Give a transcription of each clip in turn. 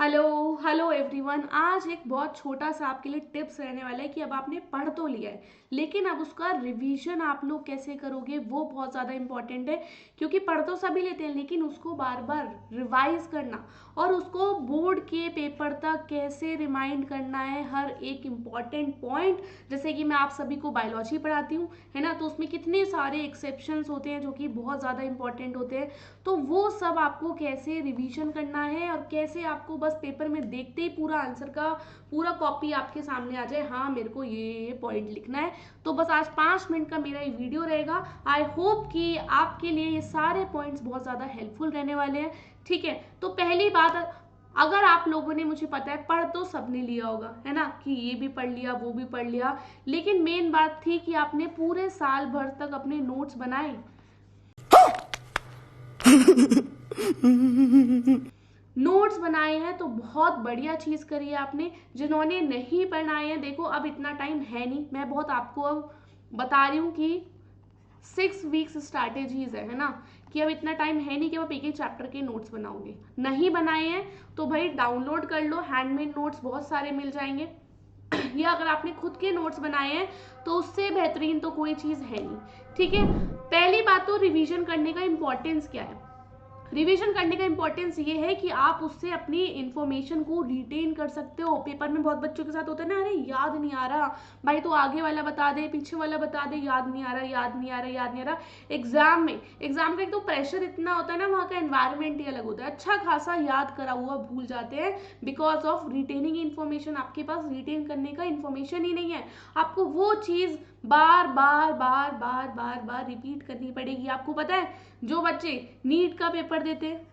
Hello hello everyone. आज एक बहुत छोटा सा आपके लिए टिप्स रहने वाला है कि अब आपने पढ़ तो लिया है, लेकिन अब उसका रिवीजन आप लोग कैसे करोगे वो बहुत ज़्यादा इंपॉर्टेंट है। क्योंकि पढ़ तो सभी लेते हैं, लेकिन उसको बार बार रिवाइज करना और उसको बोर्ड के पेपर तक कैसे रिमाइंड करना है हर एक इम्पॉर्टेंट पॉइंट। जैसे कि मैं आप सभी को बायोलॉजी पढ़ाती हूँ, है ना, तो उसमें कितने सारे एक्सेप्शंस होते हैं जो कि बहुत ज़्यादा इंपॉर्टेंट होते हैं। तो वो सब आपको कैसे रिवीजन करना है और कैसे आपको बस पेपर में देखते ही पूरा आंसर का पूरा कॉपी आपके सामने आ जाए, हाँ मेरे को ये पॉइंट लिखना है। तो बस आज 5 मिनट का मेरा ये वीडियो रहेगा। आई होप कि आपके लिए ये सारे पॉइंट्स बहुत ज़्यादा हेल्पफुल रहने वाले हैं। ठीक है, तो पहली बात, अगर आप लोगों ने, मुझे पता है पढ़ तो सबने लिया होगा, है ना, कि ये भी पढ़ लिया वो भी पढ़ लिया, लेकिन मेन बात थी कि आपने पूरे साल भर तक अपने नोट्स बनाए। नोट्स बनाए हैं तो बहुत बढ़िया चीज करी है आपने। जिन्होंने नहीं बनाए हैं, देखो अब इतना टाइम है नहीं, मैं बहुत आपको अब बता रही हूँ कि 6 वीक्स स्ट्रैटेजीज है ना, कि अब इतना टाइम है नहीं कि आप एक एक चैप्टर के नोट्स बनाओगे। नहीं बनाए हैं तो भाई डाउनलोड कर लो, हैंडमेड नोट्स बहुत सारे मिल जाएंगे। या अगर आपने खुद के नोट्स बनाए हैं तो उससे बेहतरीन तो कोई चीज है नहीं। ठीक है, पहली बात तो रिवीजन करने का इंपॉर्टेंस क्या है। रिवीजन करने का इंपॉर्टेंस ये है कि आप उससे अपनी इंफॉर्मेशन को रिटेन कर सकते हो। पेपर में बहुत बच्चों के साथ होता है ना, अरे याद नहीं आ रहा भाई, तो आगे वाला बता दे पीछे वाला बता दे, याद नहीं आ रहा याद नहीं आ रहा याद नहीं आ रहा। एग्जाम का एक तो प्रेशर इतना होता है ना, वहाँ का एनवायरमेंट ही अलग होता है, अच्छा खासा याद करा हुआ भूल जाते हैं बिकॉज ऑफ रिटेनिंग इन्फॉर्मेशन। आपके पास रिटेन करने का इन्फॉर्मेशन ही नहीं है। आपको वो चीज बार बार बार बार बार बार रिपीट करनी पड़ेगी। आपको पता है जो बच्चे नीट का पेपर देते हैं,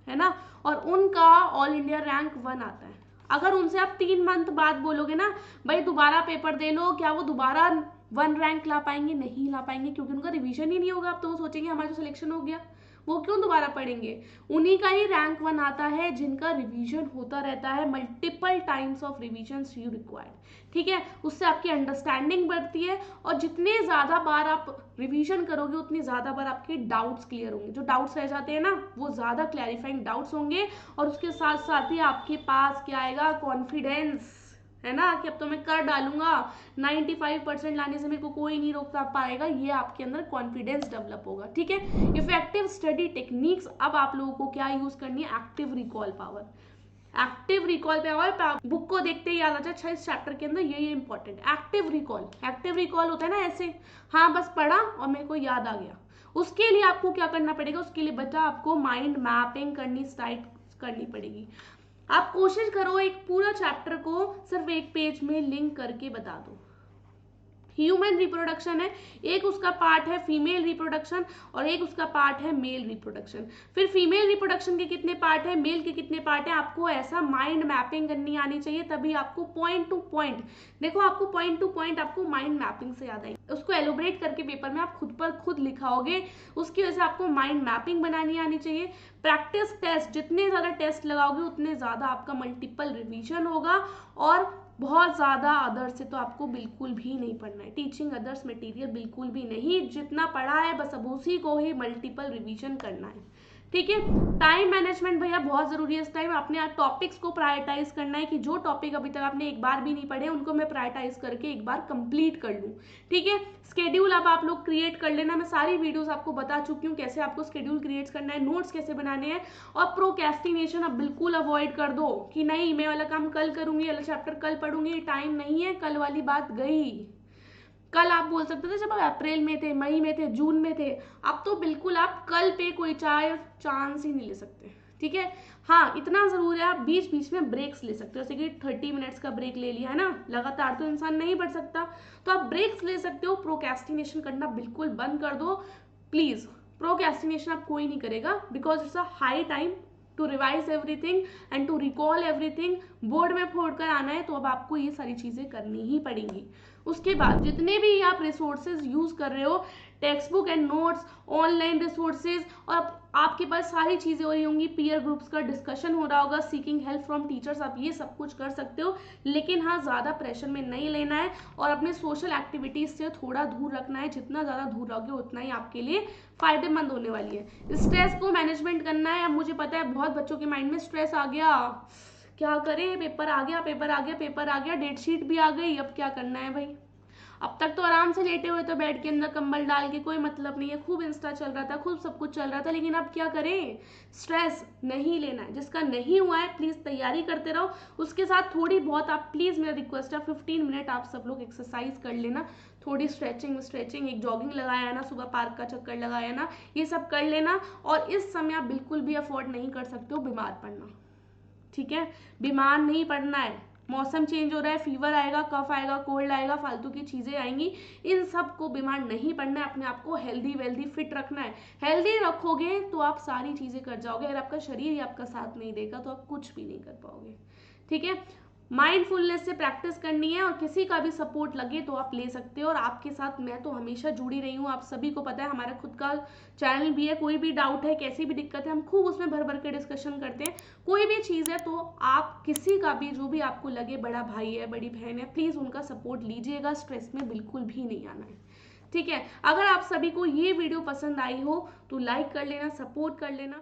है ना, और उनका ऑल इंडिया रैंक 1 आता है, अगर उनसे आप 3 मंथ बाद बोलोगे ना भाई दोबारा पेपर दे लो, क्या वो दोबारा 1 रैंक ला पाएंगे? नहीं ला पाएंगे, क्योंकि उनका रिवीजन ही नहीं होगा। अब तो वो सोचेंगे हमारा तो सिलेक्शन हो गया, वो क्यों दोबारा पढ़ेंगे। उन्हीं का ही रैंक 1 आता है जिनका रिवीजन होता रहता है, multiple times of revision you required. ठीक है, उससे आपकी अंडरस्टैंडिंग बढ़ती है, और जितने ज्यादा बार आप रिवीजन करोगे उतनी ज्यादा बार आपके डाउट्स क्लियर होंगे। जो डाउट्स रह जाते हैं ना वो ज्यादा क्लैरिफाइंग डाउट्स होंगे, और उसके साथ साथ ही आपके पास क्या आएगा, कॉन्फिडेंस, है ना, कि अब तो मैं कर डालूंगा, 95% लाने से मेरे को कोई नहीं रोक पाएगा। ये आपके अंदर कॉन्फिडेंस डेवलप होगा। ठीक है, इफेक्टिव स्टडी टेक्निक्स, अब आप लोगों को क्या यूज करनी है, active recall power. Active recall पे और बुक को देखते ही याद आ जाए, अच्छा इस चैप्टर के अंदर ये इंपॉर्टेंट। एक्टिव रिकॉल होता है ना ऐसे, हाँ बस पढ़ा और मेरे को याद आ गया। उसके लिए आपको क्या करना पड़ेगा, उसके लिए बेटा आपको माइंड मैपिंग करनी स्टार्ट करनी पड़ेगी। आप कोशिश करो एक पूरा चैप्टर को सिर्फ एक पेज में लिंक करके बता दो। ह्यूमन रिप्रोडक्शन है, एक उसका पार्ट है फीमेल रिप्रोडक्शन और एक उसका पार्ट है मेल रिप्रोडक्शन। फिर फीमेल रिप्रोडक्शन के कितने पार्ट है, मेल के कितने पार्ट है, आपको ऐसा माइंड मैपिंग करनी आनी चाहिए, तभी आपको पॉइंट टू पॉइंट, देखो आपको पॉइंट टू पॉइंट आपको माइंड मैपिंग से याद आएगी। उसको एलोबरेट करके पेपर में आप खुद पर खुद लिखाओगे, उसकी वजह से आपको माइंड मैपिंग बनानी आनी चाहिए। प्रैक्टिस टेस्ट, जितने ज्यादा टेस्ट लगाओगे उतने ज्यादा आपका मल्टीपल रिवीजन होगा। और बहुत ज़्यादा अदर्स से तो आपको बिल्कुल भी नहीं पढ़ना है, टीचिंग अदर्स मटेरियल बिल्कुल भी नहीं। जितना पढ़ा है बस अब उसी को ही मल्टीपल रिवीजन करना है। ठीक है, टाइम मैनेजमेंट भैया बहुत जरूरी है। इस टाइम आपने टॉपिक्स को प्रायोरिटाइज करना है कि जो टॉपिक अभी तक आपने एक बार भी नहीं पढ़े उनको मैं प्रायोरिटाइज करके एक बार कंप्लीट कर लूँ। ठीक है, स्केड्यूल अब आप लोग क्रिएट कर लेना, मैं सारी वीडियोस आपको बता चुकी हूँ कैसे आपको स्केड्यूल क्रिएट करना है, नोट्स कैसे बनाने हैं। और प्रोक्रेस्टिनेशन अब बिल्कुल अवॉइड कर दो कि नहीं मैं वाला काम कल करूंगी, वाला चैप्टर कल पढ़ूंगी, टाइम नहीं है, कल वाली बात गई। कल आप बोल सकते थे जब आप अप्रैल में थे, मई में थे, जून में थे, अब तो बिल्कुल आप कल पे कोई चांस ही नहीं ले सकते। ठीक है, हाँ इतना जरूर है आप बीच बीच में ब्रेक्स ले सकते हो, जैसे कि 30 मिनट्स का ब्रेक ले लिया है ना, लगातार तो इंसान नहीं पढ़ सकता, तो आप ब्रेक्स ले सकते हो। प्रोक्रेस्टिनेशन करना बिल्कुल बंद कर दो प्लीज। प्रोक्रेस्टिनेशन आप कोई नहीं करेगा because it's a high time to revise everything and to recall everything. Board में फोड़ कर आना है तो अब आपको ये सारी चीजें करनी ही पड़ेंगी। उसके बाद जितने भी आप रिसोर्सेज यूज कर रहे हो, text book and notes, online resources, और आपके पास सारी चीजें हो रही होंगी, पीयर ग्रुप्स का डिस्कशन हो रहा होगा, सीकिंग हेल्प फ्रॉम टीचर्स, आप ये सब कुछ कर सकते हो। लेकिन हाँ ज्यादा प्रेशर में नहीं लेना है और अपने सोशल एक्टिविटीज से थोड़ा दूर रखना है। जितना ज्यादा दूर रहोगे उतना ही आपके लिए फायदेमंद होने वाली है। स्ट्रेस को मैनेजमेंट करना है। अब मुझे पता है बहुत बच्चों के माइंड में स्ट्रेस आ गया, क्या करें, पेपर आ गया, पेपर आ गया, पेपर आ गया, डेट शीट भी आ गई, अब क्या करना है भाई। अब तक तो आराम से लेटे हुए तो बेड के अंदर कंबल डाल के, कोई मतलब नहीं है, खूब इंस्टा चल रहा था, खूब सब कुछ चल रहा था, लेकिन अब क्या करें। स्ट्रेस नहीं लेना है, जिसका नहीं हुआ है प्लीज़ तैयारी करते रहो। उसके साथ थोड़ी बहुत आप प्लीज़, मेरा रिक्वेस्ट है 15 मिनट आप सब लोग एक्सरसाइज कर लेना, थोड़ी स्ट्रेचिंग, एक जॉगिंग लगाया ना, सुबह पार्क का चक्कर लगाया ना, ये सब कर लेना। और इस समय आप बिल्कुल भी अफोर्ड नहीं कर सकते हो बीमार पड़ना, ठीक है। बीमार नहीं पड़ना है, मौसम चेंज हो रहा है, फीवर आएगा, कफ आएगा, कोल्ड आएगा, फालतू की चीज़ें आएंगी, इन सब को बीमार नहीं पड़ना है। अपने आप को हेल्दी वेल्दी फिट रखना है। हेल्दी रखोगे तो आप सारी चीज़ें कर जाओगे, अगर आपका शरीर ही आपका साथ नहीं देगा तो आप कुछ भी नहीं कर पाओगे, ठीक है। माइंडफुलनेस से प्रैक्टिस करनी है, और किसी का भी सपोर्ट लगे तो आप ले सकते हो। और आपके साथ मैं तो हमेशा जुड़ी रही हूँ, आप सभी को पता है, हमारा खुद का चैनल भी है, कोई भी डाउट है, कैसी भी दिक्कत है, हम खूब उसमें भर भर के डिस्कशन करते हैं। कोई भी चीज़ है तो आप किसी का भी, जो भी आपको लगे, बड़ा भाई है, बड़ी बहन है, प्लीज़ उनका सपोर्ट लीजिएगा, स्ट्रेस में बिल्कुल भी नहीं आना है, ठीक है। अगर आप सभी को ये वीडियो पसंद आई हो तो लाइक कर लेना, सपोर्ट कर लेना।